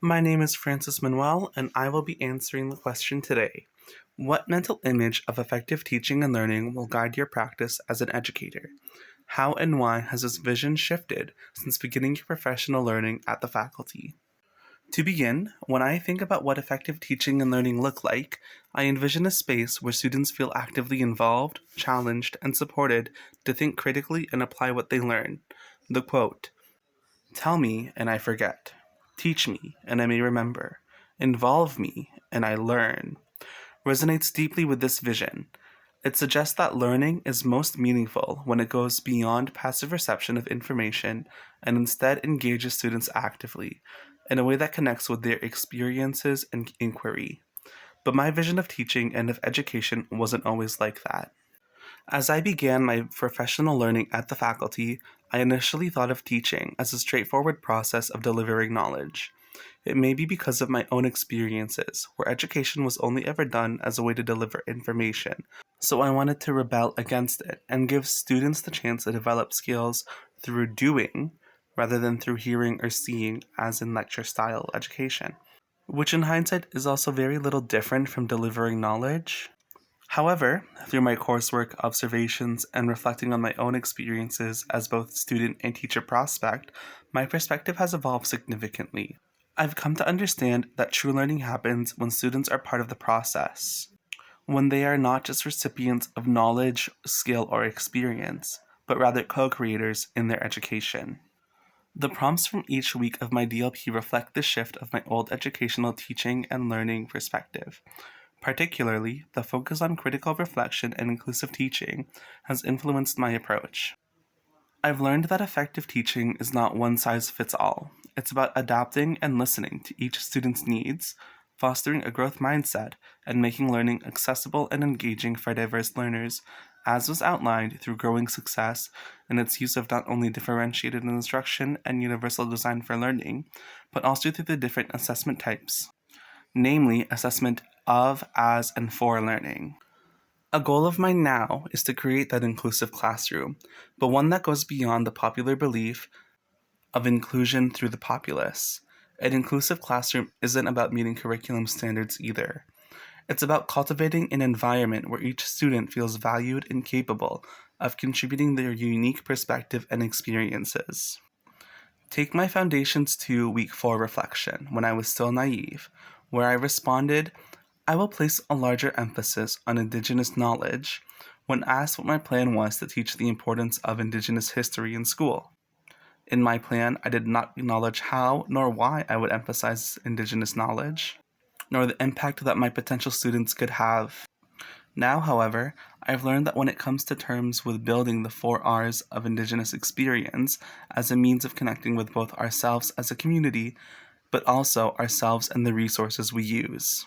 My name is Francis Manuel, and I will be answering the question today. What mental image of effective teaching and learning will guide your practice as an educator? How and why has this vision shifted since beginning your professional learning at the faculty? To begin, when I think about what effective teaching and learning look like, I envision a space where students feel actively involved, challenged, and supported to think critically and apply what they learn. The quote, "Tell me and I forget. Teach me and I may remember. Involve me and I learn," resonates deeply with this vision. It suggests that learning is most meaningful when it goes beyond passive reception of information and instead engages students actively, in a way that connects with their experiences and inquiry. But my vision of teaching and of education wasn't always like that. As I began my professional learning at the faculty, I initially thought of teaching as a straightforward process of delivering knowledge. It may be because of my own experiences, where education was only ever done as a way to deliver information, so I wanted to rebel against it and give students the chance to develop skills through doing rather than through hearing or seeing, as in lecture style education, which in hindsight is also very little different from delivering knowledge. However, through my coursework, observations, and reflecting on my own experiences as both student and teacher prospect, my perspective has evolved significantly. I've come to understand that true learning happens when students are part of the process, when they are not just recipients of knowledge, skill, or experience, but rather co creators in their education. The prompts from each week of my DLP reflect the shift of my old educational teaching and learning perspective. Particularly, the focus on critical reflection and inclusive teaching has influenced my approach. I've learned that effective teaching is not one size fits all. It's about adapting and listening to each student's needs, fostering a growth mindset, and making learning accessible and engaging for diverse learners, as was outlined through Growing Success and its use of not only differentiated instruction and universal design for learning, but also through the different assessment types, namely assessment of, as, and for learning. A goal of mine now is to create that inclusive classroom, but one that goes beyond the popular belief of inclusion through the populace. An inclusive classroom isn't about meeting curriculum standards either. It's about cultivating an environment where each student feels valued and capable of contributing their unique perspective and experiences. Take my Foundations 2 Week 4 reflection when I was still naive, where I responded, "I will place a larger emphasis on Indigenous knowledge," when asked what my plan was to teach the importance of Indigenous history in school. In my plan, I did not acknowledge how nor why I would emphasize Indigenous knowledge, nor the impact that my potential students could have. Now, however, I've learned that when it comes to terms with building the 4 R's of Indigenous experience as a means of connecting with both ourselves as a community, but also ourselves and the resources we use.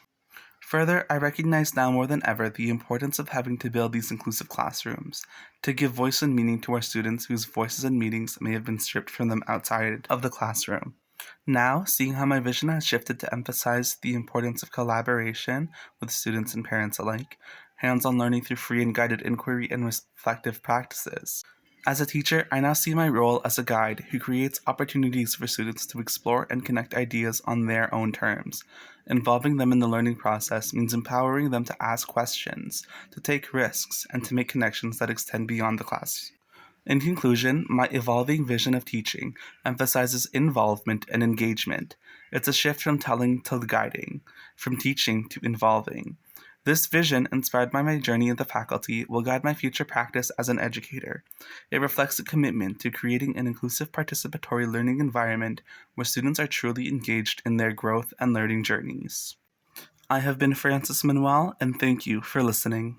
Further, I recognize now more than ever the importance of having to build these inclusive classrooms, to give voice and meaning to our students whose voices and meanings may have been stripped from them outside of the classroom. Now, seeing how my vision has shifted to emphasize the importance of collaboration with students and parents alike, hands-on learning through free and guided inquiry and reflective practices. As a teacher, I now see my role as a guide who creates opportunities for students to explore and connect ideas on their own terms. Involving them in the learning process means empowering them to ask questions, to take risks, and to make connections that extend beyond the class. In conclusion, my evolving vision of teaching emphasizes involvement and engagement. It's a shift from telling to guiding, from teaching to involving. This vision, inspired by my journey at the faculty, will guide my future practice as an educator. It reflects a commitment to creating an inclusive participatory learning environment where students are truly engaged in their growth and learning journeys. I have been Francis Manuel, and thank you for listening.